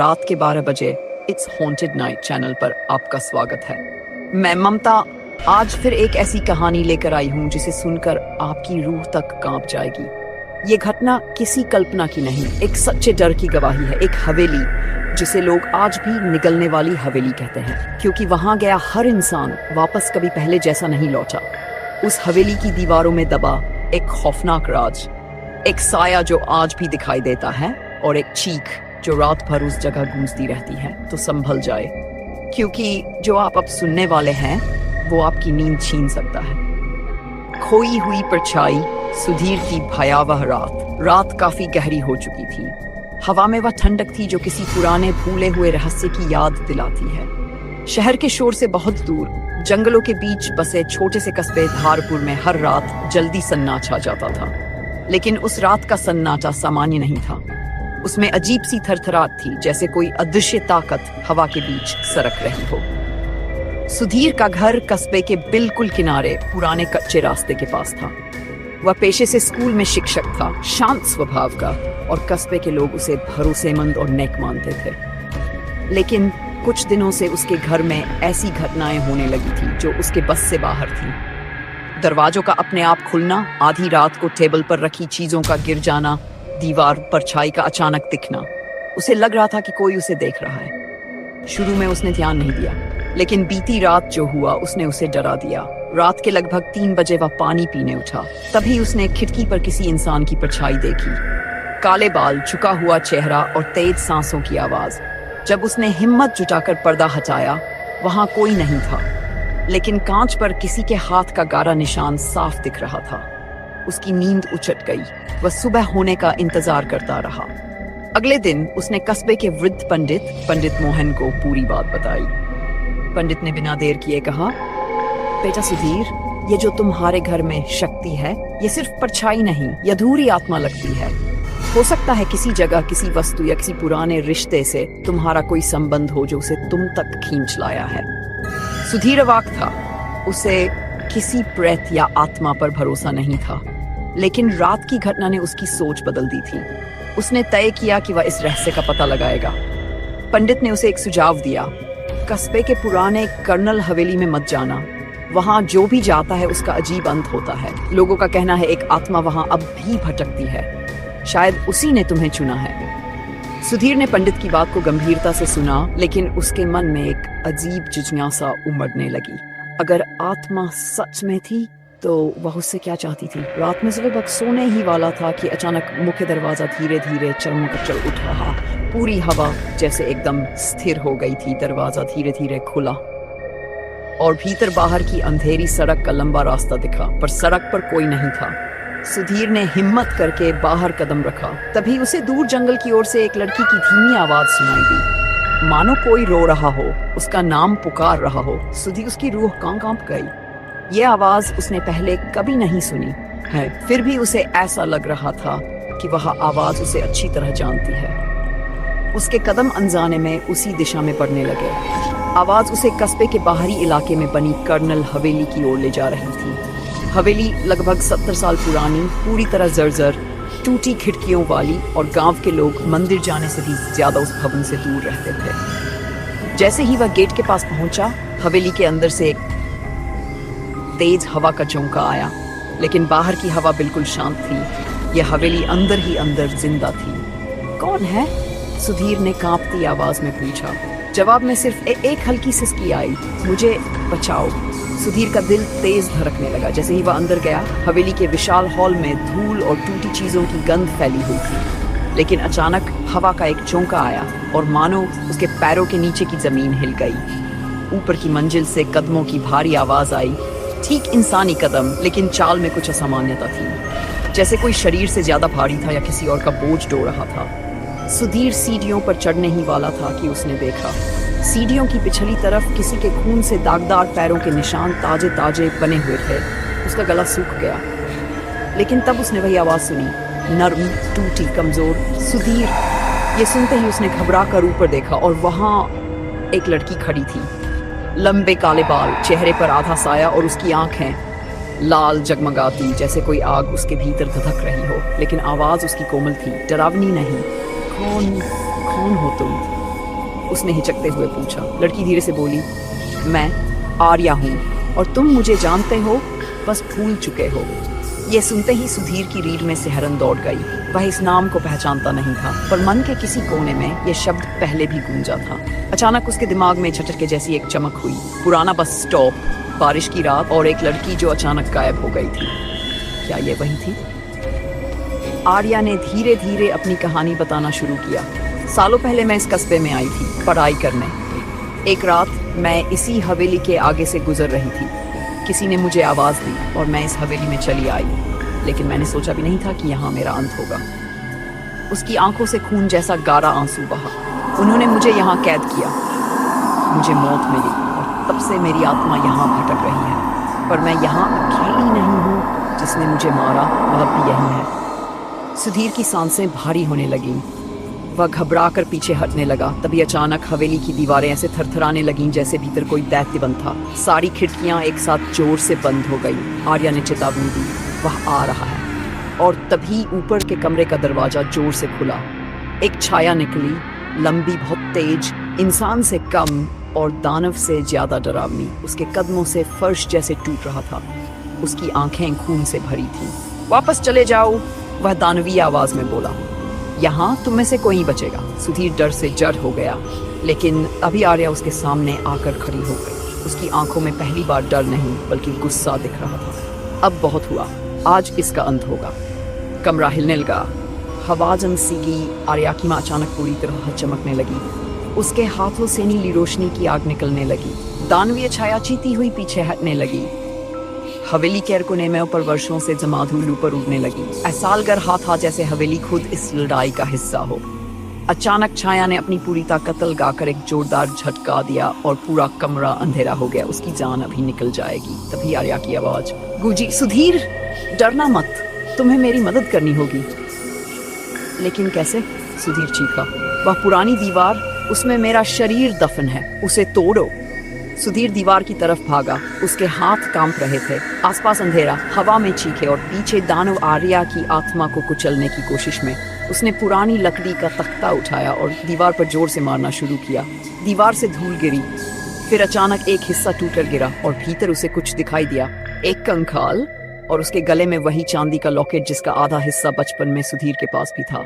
रात के 12 बजे इट्स हॉन्टेड नाइट चैनल पर आपका स्वागत है। मैं ममता आज फिर एक ऐसी कहानी लेकर आई हूँ जिसे सुनकर आपकी रूह तक कांप जाएगी। ये घटना किसी कल्पना की नहीं, एक सच्चे डर की गवाही है। एक हवेली जिसे लोग आज भी निगलने वाली हवेली कहते हैं, क्योंकि वहां गया हर इंसान वापस कभी पहले जैसा नहीं लौटा। उस हवेली की दीवारों में दबा एक खौफनाक राज, एक साया जो आज भी दिखाई देता है और एक चीख जो रात भर उस जगह गूंजती रहती है। तो संभल जाए, क्योंकि जो आप अब सुनने वाले हैं वो आपकी नींद छीन सकता है। खोई हुई परछाई, सुधीर की भयावह रात काफी गहरी हो चुकी थी। हवा में वह ठंडक थी जो किसी पुराने भूले हुए रहस्य की याद दिलाती है। शहर के शोर से बहुत दूर जंगलों के बीच बसे छोटे से कस्बे धारपुर में हर रात जल्दी सन्नाटा जाता था। लेकिन उस रात का सन्नाटा सामान्य नहीं था। उसमें अजीब सी थरथराहट थी, जैसे कोई अदृश्य ताकत हवा के बीच सरक रही हो। सुधीर का घर कस्बे के बिल्कुल किनारे पुराने कच्चे रास्ते के पास था। वह पेशे से स्कूल में शिक्षक था, शांत स्वभाव का, और कस्बे के लोग उसे भरोसेमंद और नेक मानते थे। लेकिन कुछ दिनों से उसके घर में ऐसी घटनाएं होने लगी थी जो उसके बस से बाहर थी। दरवाजों का अपने आप खुलना, आधी रात को टेबल पर रखी चीजों का गिर जाना, दीवार परछाई का अचानक दिखना। उसे लग रहा था कि कोई उसे देख रहा है। शुरू में उसने ध्यान नहीं दिया, लेकिन बीती रात जो हुआ उसने उसे डरा दिया। रात के लगभग 3 बजे वह पानी पीने उठा। तभी उसने खिड़की पर किसी इंसान की परछाई देखी। काले बाल, झुका हुआ चेहरा और तेज सांसों की आवाज। जब उसने हिम्मत जुटाकर पर्दा हटाया, वहां कोई नहीं था, लेकिन कांच पर किसी के हाथ का गाढ़ा निशान साफ दिख रहा था। उसकी नींद उचट गई। वह सुबह होने का इंतजार करता रहा। अगले दिन उसने कस्बे के वृद्ध पंडित मोहन को पूरी बात बताई। पंडित ने बिना देर किए कहा, बेटा सुधीर, ये जो तुम्हारे घर में शक्ति है, ये सिर्फ परछाई नहीं, ये अधूरी आत्मा लगती है। हो सकता है किसी जगह, किसी वस्तु या किसी पुराने रिश्ते से तुम्हारा कोई संबंध हो जो उसे तुम तक खींच लाया है। सुधीर अवाक था। उसे किसी प्रेत या आत्मा पर भरोसा नहीं था, लेकिन रात की घटना ने उसकी सोच बदल दी थी। उसने तय किया कि वह इस रहस्य का पता लगाएगा। पंडित ने उसे एक सुझाव दिया, कस्बे के पुराने कर्नल हवेली में मत जाना। वहां जो भी जाता है उसका अजीब अंत होता है। लोगों का कहना है एक आत्मा वहां अब भी भटकती है। शायद उसी ने तुम्हें चुना है। सुधीर ने पंडित की बात को गंभीरता से सुना, लेकिन उसके मन में एक अजीब जिज्ञासा उमड़ने लगी। अगर आत्मा सच में थी तो वह उससे क्या चाहती थी? रात में सुबह सोने ही वाला था कि अचानक मुख्य दरवाजा धीरे धीरे चल उठा। पूरी हवा जैसे एकदम स्थिर हो गई थी। दरवाजा धीरे धीरे खुला और भीतर बाहर की अंधेरी सड़क का लंबा रास्ता दिखा, पर सड़क पर कोई नहीं था। सुधीर ने हिम्मत करके बाहर कदम रखा। तभी उसे दूर जंगल की ओर से एक लड़की की धीमी आवाज सुनाई दी, मानो कोई रो रहा हो, उसका नाम पुकार रहा हो। सुधीर, उसकी रूह कांप गई। ये आवाज उसने पहले कभी नहीं सुनी है, फिर भी उसे ऐसा लग रहा था कि वह आवाज उसे अच्छी तरह जानती है। उसके कदम अनजाने में उसी दिशा में बढ़ने लगे। आवाज उसे कस्बे के बाहरी इलाके में बनी कर्नल हवेली की ओर ले जा रही थी। हवेली लगभग 70 साल पुरानी, पूरी तरह जर्जर, टूटी खिड़कियों वाली, और गांव के लोग मंदिर जाने से भी ज्यादा उस भवन से दूर रहते थे। जैसे ही वह गेट के पास पहुंचा, हवेली के अंदर से एक तेज हवा का झोंका आया, लेकिन बाहर की हवा बिल्कुल शांत थी। यह हवेली अंदर ही अंदर जिंदा थी। कौन है? सुधीर ने कांपती आवाज में पूछा। जवाब में सिर्फ एक हल्की सिसकी आई, मुझे बचाओ। सुधीर का दिल तेज धड़कने लगा। जैसे ही वह अंदर गया, हवेली के विशाल हॉल में धूल और टूटी चीजों की गंध फैली हुई थी। लेकिन अचानक हवा का एक झोंका आया और मानो उसके पैरों के नीचे की जमीन हिल गई। ऊपर की मंजिल से कदमों की भारी आवाज आई, ठीक इंसानी कदम, लेकिन चाल में कुछ असामान्यता थी, जैसे कोई शरीर से ज्यादा भारी था या किसी और का बोझ ढो रहा था। सुधीर सीढ़ियों पर चढ़ने ही वाला था कि उसने देखा, सीढ़ियों की पिछली तरफ किसी के खून से दागदार पैरों के निशान ताजे ताजे बने हुए थे। उसका गला सूख गया, लेकिन तब उसने वही आवाज सुनी, नर्म, टूटी, कमजोर। सुधीर, ये सुनते ही उसने घबरा कर ऊपर देखा और वहां एक लड़की खड़ी थी। लंबे काले बाल, चेहरे पर आधा साया, और उसकी आंखें लाल जगमगाती, जैसे कोई आग उसके भीतर धधक रही हो। लेकिन आवाज उसकी कोमल थी, डरावनी नहीं। कौन हो तुम? उसने हिचकते हुए पूछा। लड़की धीरे से बोली, मैं आर्या हूँ और तुम मुझे जानते हो, बस भूल चुके हो। ये सुनते ही सुधीर की रीढ़ में सिहरन दौड़ गई। वह इस नाम को पहचानता नहीं था, पर मन के किसी कोने में यह शब्द पहले भी गूंजा था। अचानक उसके दिमाग में झटके जैसी एक चमक हुई। पुराना बस स्टॉप, बारिश की रात और एक लड़की जो अचानक गायब हो गई थी। क्या ये वही थी? आर्या ने धीरे धीरे अपनी कहानी बताना शुरू किया। सालों पहले मैं इस कस्बे में आई थी पढ़ाई करने। एक रात मैं इसी हवेली के आगे से गुजर रही थी। किसी ने मुझे आवाज़ दी और मैं इस हवेली में चली आई, लेकिन मैंने सोचा भी नहीं था कि यहाँ मेरा अंत होगा। उसकी आंखों से खून जैसा गाढ़ा आंसू बहा। उन्होंने मुझे यहाँ कैद किया, मुझे मौत मिली और तब से मेरी आत्मा यहाँ भटक रही है। पर मैं यहाँ अकेली नहीं हूँ, जिसने मुझे मारा वह भी यही है। सुधीर की सांसें भारी होने लगीं। वह घबराकर पीछे हटने लगा। तभी अचानक हवेली की दीवारें ऐसे थरथराने लगीं जैसे भीतर कोई दैत्य बंद था। सारी खिड़कियां एक साथ जोर से बंद हो गई। आर्या ने चेतावनी दी, वह आ रहा है। और तभी ऊपर के कमरे का दरवाजा जोर से खुला। एक छाया निकली, लंबी, बहुत तेज, इंसान से कम और दानव से ज्यादा डरावनी। उसके कदमों से फर्श जैसे टूट रहा था। उसकी आंखें खून से भरी थीं। वापस चले जाओ, वह दानवीय आवाज में बोला। यहाँ तुम में से कोई नहीं बचेगा। सुधीर डर से जड़ हो गया, लेकिन अभी आर्या उसके सामने आकर खड़ी हो गई। उसकी आंखों में पहली बार डर नहीं बल्कि गुस्सा दिख रहा था। अब बहुत हुआ, आज इसका अंत होगा। कमरा हिलने लगा, हवा जनसीगी। आर्या की मां अचानक पूरी तरह चमकने लगी। उसके हाथों से नीली रोशनी की आग निकलने लगी। दानवीय छाया चीती हुई पीछे हटने लगी। हवेली के कोने में ऊपर वर्षों से जमा धूल ऊपर उड़ने लगी। ऐसालगर हाथ था जैसे हवेली खुद इस लड़ाई का हिस्सा हो। अचानक छाया ने अपनी पूरी ताकत लगाकर एक जोरदार झटका दिया और पूरा कमरा अंधेरा हो गया। उसकी जान अभी निकल जाएगी। तभी आर्या की आवाज गूंजी, सुधीर डरना मत, तुम्हें मेरी मदद करनी होगी। लेकिन कैसे? सुधीर चीखा। वह पुरानी दीवार, उसमें मेरा शरीर दफन है, उसे तोड़ो। सुधीर दीवार की तरफ भागा। उसके हाथ कांप रहे थे। आसपास अंधेरा, हवा में चीखे और पीछे दानव आर्या की आत्मा को कुचलने की कोशिश में। उसने पुरानी लकड़ी का तख्ता उठाया और दीवार पर जोर से मारना शुरू किया। दीवार से धूल गिरी। फिर अचानक एक हिस्सा टूटकर गिरा और भीतर उसे कुछ दिखाई दिया। एक कंकाल और उसके गले में वही चांदी का लॉकेट जिसका आधा हिस्सा बचपन में सुधीर के पास भी था।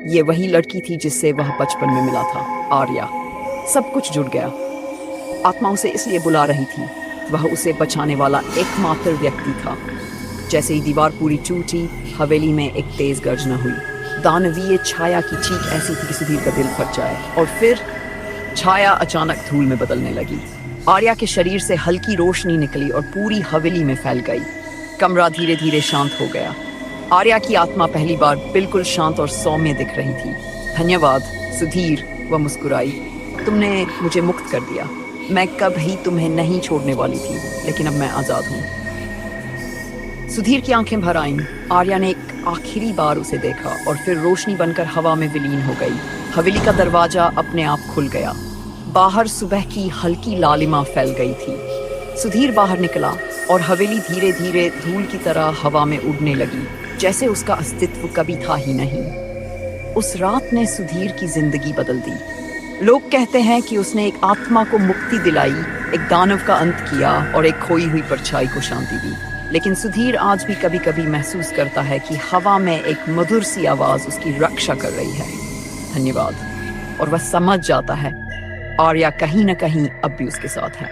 ये वही लड़की थी जिससे वह बचपन में मिला था, आर्या। सब कुछ जुड़ गया। आत्मा उसे इसलिए बुला रही थी, वह उसे बचाने वाला एकमात्र व्यक्ति था। जैसे ही दीवार पूरी टूटी, हवेली में एक तेज गर्जना हुई। दानवीय छाया की चीख ऐसी थी कि सुधीर का दिल फट जाए। और फिर छाया अचानक धूल में बदलने लगी। आर्या के शरीर से हल्की रोशनी निकली और पूरी हवेली में फैल गई। कमरा धीरे धीरे शांत हो गया। आर्या की आत्मा पहली बार बिल्कुल शांत और सौम्य दिख रही थी। धन्यवाद सुधीर, वह मुस्कुराई। तुमने मुझे मुक्त कर दिया। मैं कभी तुम्हें नहीं छोड़ने वाली थी, लेकिन अब मैं आजाद हूँ। सुधीर की आंखें भर आईं। आर्या ने एक आखिरी बार उसे देखा और फिर रोशनी बनकर हवा में विलीन हो गई। हवेली का दरवाजा अपने आप खुल गया। बाहर सुबह की हल्की लालिमा फैल गई थी। सुधीर बाहर निकला और हवेली धीरे धीरे धूल की तरह हवा में उड़ने लगी, जैसे उसका अस्तित्व कभी था ही नहीं। उस रात ने सुधीर की जिंदगी बदल दी। लोग कहते हैं कि उसने एक आत्मा को मुक्ति दिलाई, एक दानव का अंत किया और एक खोई हुई परछाई को शांति दी। लेकिन सुधीर आज भी कभी कभी महसूस करता है कि हवा में एक मधुर सी आवाज उसकी रक्षा कर रही है। धन्यवाद। और वह समझ जाता है आर्या कहीं न कहीं अब भी उसके साथ है।